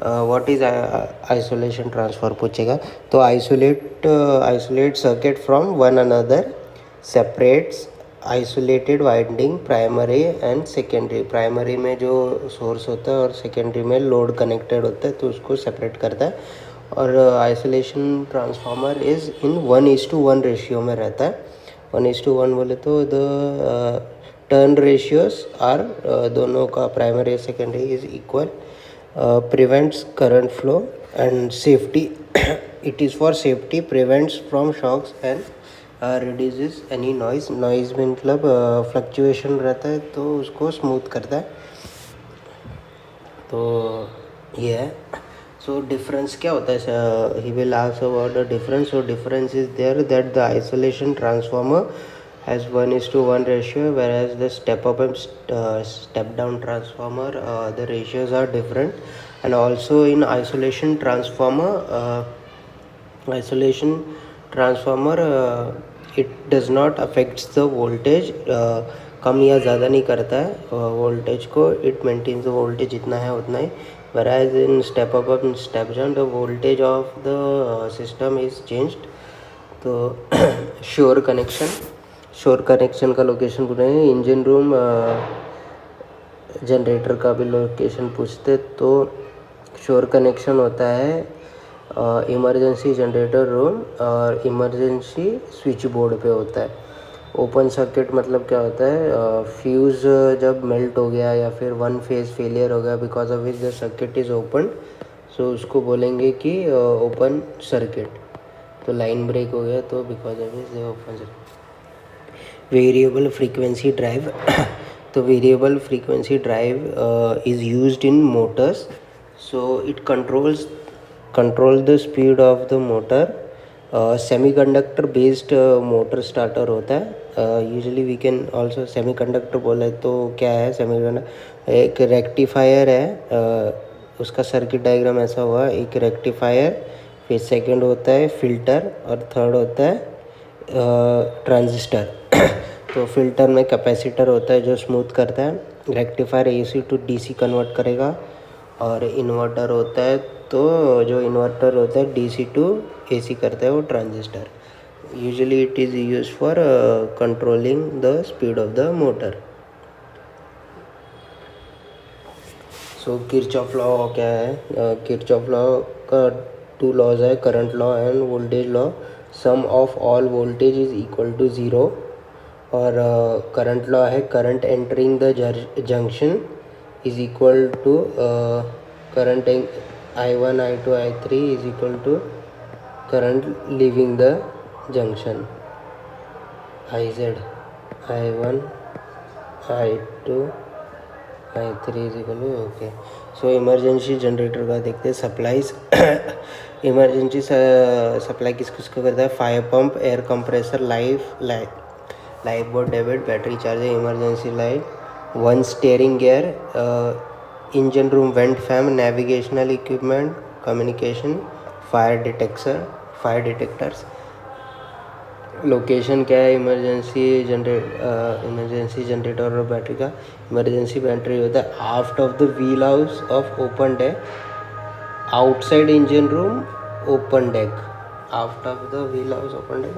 What is isolation transfer पूछेगा। तो isolate circuit from one another, separates isolated winding primary and secondary. Primary में जो source होता है और सेकेंडरी में लोड कनेक्टेड होता है तो उसको सेपरेट करता है। और isolation transformer is in 1:1 ratio में रहता है। 1:1 बोले तो द टर्न रेशियोस आर दोनों का primary secondary is equal. Prevents current flow and safety. It is for safety, prevents from shocks and reduces any noise. Noise में मतलब फ्लक्चुएशन रहता है तो उसको स्मूथ करता है। तो ये है। सो डिफरेंस क्या होता है? He will ask about the difference. So difference is there that the isolation transformer has 1:1 ratio, whereas the step up and step down transformer, the ratios are different. And also in isolation transformer, it does not affects the voltage. कम या ज़्यादा नहीं करता है voltage को, it maintains the voltage जितना है उतना ही। whereas in step up and step down the voltage of the system is changed. तो श्योर कनेक्शन का लोकेशन पूछ रहे हैं। इंजन रूम जनरेटर का भी लोकेशन पूछते तो श्योर कनेक्शन होता है इमरजेंसी जनरेटर रूम और इमरजेंसी स्विच बोर्ड पे होता है। ओपन सर्किट मतलब क्या होता है? फ्यूज़ जब मेल्ट हो गया या फिर वन फेज फेलियर हो गया because of which the circuit is open, so उसको बोलेंगे कि ओपन सर्किट। तो लाइन ब्रेक हो गया तो because of which they open circuit. Variable frequency drive तो variable frequency drive is used in motors, so it control the speed of the motor. Semiconductor based motor starter होता है। Usually we can also semiconductor बोले तो क्या है? Semiconductor एक rectifier है, उसका सर्किट डायग्राम ऐसा हुआ, एक रेक्टिफायर, फिर सेकंड होता है फिल्टर और थर्ड होता है ट्रांजिस्टर। तो फिल्टर में कैपेसिटर होता है जो स्मूथ करता है, rectifier AC to DC convert करेगा, और इन्वर्टर होता है तो जो इन्वर्टर होता है DC टू AC करता है वो transistor. Usually it is use for controlling the speed of the motor. So Kirchhoff law क्या है? किरचॉफ लॉ का 2 लॉज है, current law and voltage law. Sum of all voltage is equal to 0। और current law है current entering the junction is equal to current I1 I2 I3 is equal to current leaving the junction IZ I1 I2 I3 is equal to okay. So emergency generator का देखते हैं supplies. Emergency supply किसको करता है? Fire pump, air compressor, life board, debit, battery charger, emergency light, one steering gear, engine room vent fan, navigational equipment, communication, fire detectors. Location क्या है emergency generator और battery का? इमरजेंसी बैटरी होता है aft of the wheel house of open deck, outside engine room open deck, aft of the wheel house open deck.